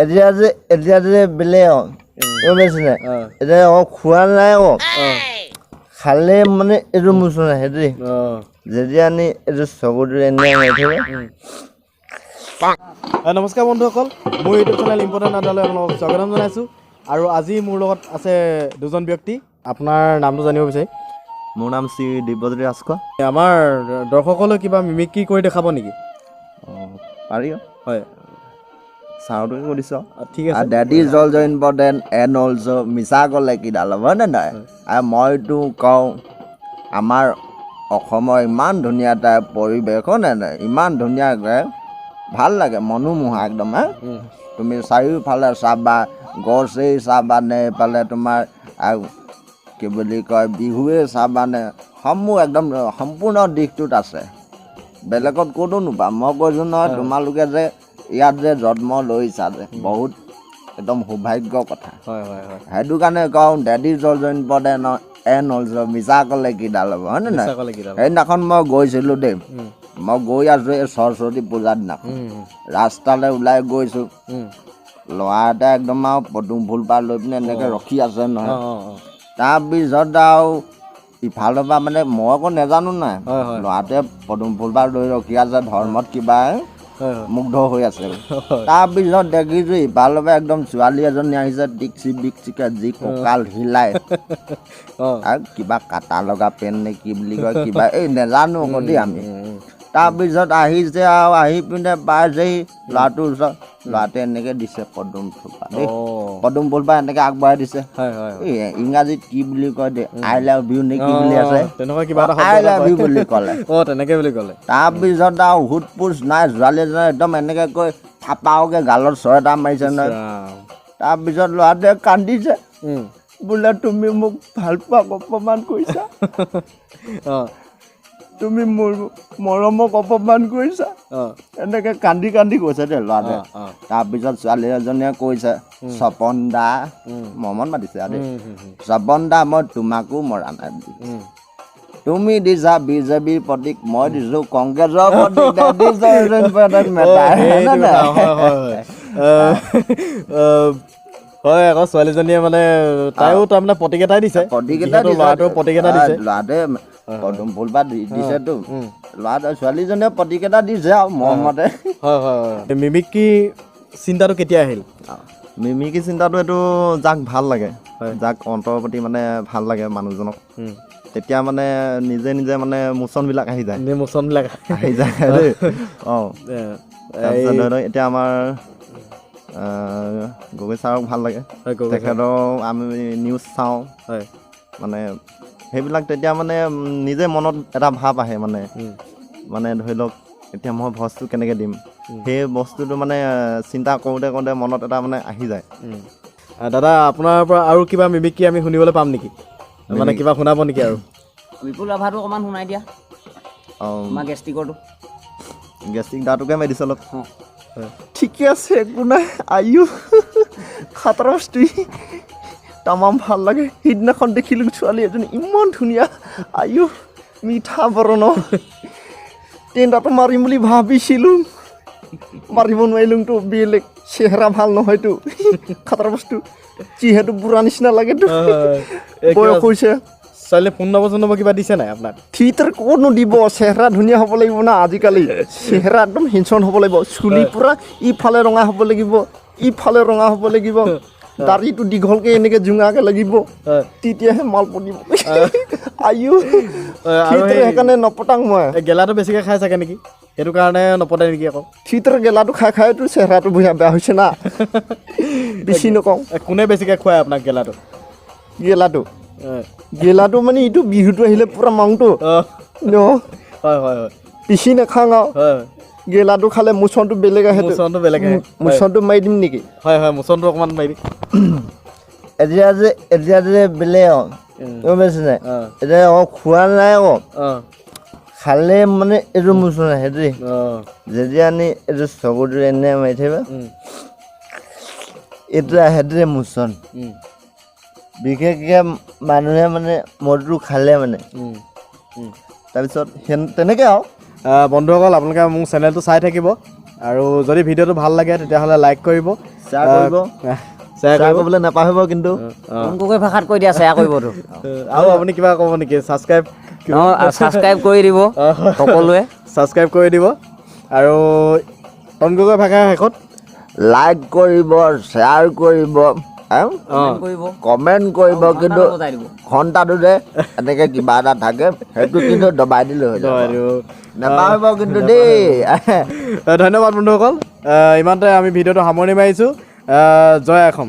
এতিয়া যে বেলে বেছিলে এতিয়া খোৱা নাই খালে মানে এইটো মোচন আহে দেই যেতিয়া আনি এইটো চকুটো এনে নমস্কাৰ বন্ধুসকল মোৰ ইউটিউব চেনেল ইম্পৰ্টেণ্ট আডালৈ আপোনালোকক স্বাগতম জনাইছোঁ আৰু আজি মোৰ লগত আছে দুজন ব্যক্তি আপোনাৰ নামটো জানিব বিচাৰিম মোৰ নাম শ্ৰী দিব্যজ্যোতি ৰাজখোৱা আমাৰ দৰ্শকলৈ কিবা মিমিক্ৰি কৰি দেখাব নেকি পাৰি হয় চাউটোকে কৰিছ ঠিক আছে that is also' important and also' মিছা ক'লে কিডাল হ'ব নে নাই আৰু মইতো কওঁ আমাৰ অসমৰ ইমান ধুনীয়া এটা পৰিৱেশ নে নাই ইমান ধুনীয়াকৈ ভাল লাগে মনোমোহা একদম তুমি চাৰিওফালে চাবা গছেই চাবানে এইফালে তোমাৰ কি বুলি কয় বিহুৱে চাবানে সমূহ একদম সম্পূৰ্ণ দিশটোত আছে বেলেগত ক'তো নোপা মই কৈছোঁ নহয় তোমালোকে যে ইয়াত যে জন্ম লৈছা যে বহুত একদম সৌভাগ্য কথা সেইটো কাৰণে কওঁ that is also' important and also' মিছা ক'লে কিডাল হ'ব হয়নে নাই সেইদিনাখন মই গৈছিলোঁ দেই মই গৈ আছোঁ এই সৰস্বতী পূজাৰ দিনাখন ৰাস্তালৈ ওলাই গৈছোঁ ল'ৰা এটা একদম আৰু পদুম ফুল পাৰ লৈ পিনে এনেকৈ ৰখি আছে নহয় তাৰপিছত আৰু ইফালৰ পৰা মানে মই আকৌ নাজানো নাই ল'ৰাটোৱে পদুম ফুল পাৰ লৈ ৰখি আছে ধৰ্মত কিবা মুগ্ধ হৈ আছে তাৰপিছত দেখিছোঁ ইফালৰ পৰা একদম ছোৱালী এজনী আহিছে ডিক্সিকে যি কঁকাল হিলাই আৰু কিবা কাটা লগা পেন নে কি বুলি কয় কিবা এই নাজানো আকৌ দেই আমি তাৰপিছত আহিছে আৰু আহি পিনে পাইছেহি ল'ৰাটোৰ ওচৰত ল'ৰাটোৱে এনেকৈ দিছে পদুম ফুলপাহ দেই পদুম ফুলপাহ এনেকৈ আগবঢ়াই দিছে এই ইংৰাজীত কি বুলি কয় দেই আই লাভ ইউ নে কি বুলি আছে আই লাভ ইউ বুলি ক'লে তেনেকৈ বুলি ক'লে তাৰপিছত আৰু হুট পুচ নাই ছোৱালী এজনে একদম এনেকৈ কৈ থাপাওকৈ গালত ছয় এটা মাৰিছে নহয় তাৰপিছত ল'ৰাটোৱে কান্দিছে বোলে তুমি মোক ভাল পোৱা অপমান কৰিছা তুমি মোৰ মৰমক অপমান কৰিছা এনেকৈ কান্দি কান্দি কৈছে দেই ল'ৰাটোৱে তাৰপিছত ছোৱালী এজনীয়ে কৈছে স্বপন দা মৰমত মাতিছে আৰু দেই স্বপন দা মই তোমাকো মৰা নাই তুমি দিছা বিজেপিৰ প্ৰতীক মই দিছোঁ কংগ্ৰেছৰ হয় আকৌ ছোৱালীজনীয়ে মানে তাইও তাৰমানে প্ৰতীক এটাই দিছে ল'ৰাটোৱে প্ৰতীক এটা দিছে ল'ৰাটোৱে পদুম ফুলপাহ দিছেতো ল'ৰা ছোৱালীজনীয়ে প্ৰতীক এটা দিছে আৰু মৰমতে হয় মিমিক্ৰি চিন্তাটো কেতিয়া আহিল মিমিক্ৰি চিন্তাটো এইটো যাক ভাল লাগে যাক অন্তৰৰ প্ৰতি মানে ভাল লাগে মানুহজনক তেতিয়া মানে নিজে নিজে মানে মোচনবিলাক আহি যায় আহি যায় দেই তাৰপিছত এতিয়া আমাৰ গগৈ ছাৰক ভাল লাগে তেখেতক আমি নিউজ চাওঁ মানে সেইবিলাক তেতিয়া মানে নিজে মনত এটা ভাৱ আহে মানে ধৰি লওক এতিয়া মই ভইচটো কেনেকৈ দিম সেই বস্তুটো মানে চিন্তা কৰোঁতে কৰোঁতে মনত এটা মানে আহি যায় দাদা আপোনাৰ পৰা আৰু কিবা মিমিক্ৰি আমি শুনিবলৈ পাম নেকি মানে কিবা শুনাব নেকি আৰু বিপুল ৰাভাটো অকণমান শুনাই দিয়া আমাৰ গেষ্ট্ৰিক দাঁটোকে মাৰি দিছে অলপ ঠিকে আছে একো নাই আয়ু খাতৰা বস্তু তামাম ভাল লাগে সিদিনাখন দেখিলোঁ ছোৱালী এজনী ইমান ধুনীয়া আয়ু মিঠা বৰণ তেন্তাটো মাৰিম বুলি ভাবিছিলোঁ মাৰিব নোৱাৰিলোঁতো বেলেগ চেহেৰা ভাল নহয়তো খাতৰা বস্তু যিহেতু বুঢ়া নিচিনা লাগেতো বয়স হৈছে ছোৱালীয়ে ফোন নম্বৰ কিবা দিছে নাই আপোনাক থিয়েটাৰ ক'তনো দিব চেহেৰা ধুনীয়া হ'ব লাগিব না আজিকালি চেহেৰা একদম হেণ্ডচম হ'ব লাগিব চুলি পূৰা ইফালে ৰঙা হ'ব লাগিব ইফালে ৰঙা হ'ব লাগিব দাড়িটো দীঘলকৈ এনেকৈ জোঙাকৈ লাগিব তেতিয়াহে মাল পদিব আয়ু সেইকাৰণে নপতাং মই গেলাটো বেছিকৈ খাই চাগে নেকি সেইটো কাৰণে নপতে নেকি আকৌ থিয়েটাৰ গেলাটো খাই খাইতো চেহেৰাটো বেয়া হৈছে না বেছি নকওঁ কোনে বেছিকৈ খুৱাই আপোনাক গেলাটো মানে ইটো বিহুটো আহিলে পূৰা মাংটো পিচি নাখাওঁ আৰু গেলাটো খালে মোচনটো বেলেগ আহে মোচনটো মাৰি দিম নেকি হয় মোচনটো অকণমান মাৰি দিম এতিয়া যে বেলে বেছিলে এতিয়া খোৱা নাই খালে মানে এইটো মোচন আহে দেই যেতিয়া আনি এইটো চকুটো এনে মাৰি থাকিবা এইটো আহে দেই মোচন বিশেষকৈ মানুহে মানে মদটো খালে মানে তাৰপিছত তেনেকৈ আৰু বন্ধুসকল আপোনালোকে মোৰ চেনেলটো চাই থাকিব আৰু যদি ভিডিঅ'টো ভাল লাগে তেতিয়াহ'লে লাইক কৰিব শ্বেয়াৰ কৰিব শ্বেয়াৰ কৰিব কৰিবলৈ নাপাহৰিব কিন্তু কোনকৈ ভাষাত কৈ দিয়া শ্বেয়াৰ কৰিবতো আৰু আপুনি কিবা ক'ব নেকি ছাবস্ক্ৰাইব ছাবস্ক্ৰাইব কৰি দিব সকলোৱে ছাবস্ক্ৰাইব কৰি দিব আৰু অংকুকৈ ভাষাৰ শেষত লাইক কৰিব শ্বেয়াৰ কৰিব কমেণ্ট কৰিব কিন্তু ঘণ্টাটো যে এনেকৈ কিবা এটা থাকে সেইটো কিন্তু দবাই দিলে হৈ যাব নাপাহৰিব কিন্তু দেই ধন্যবাদ বন্ধুসকল ইমানতে আমি ভিডিঅ'টো সামৰণি মাৰিছোঁ জয় অসম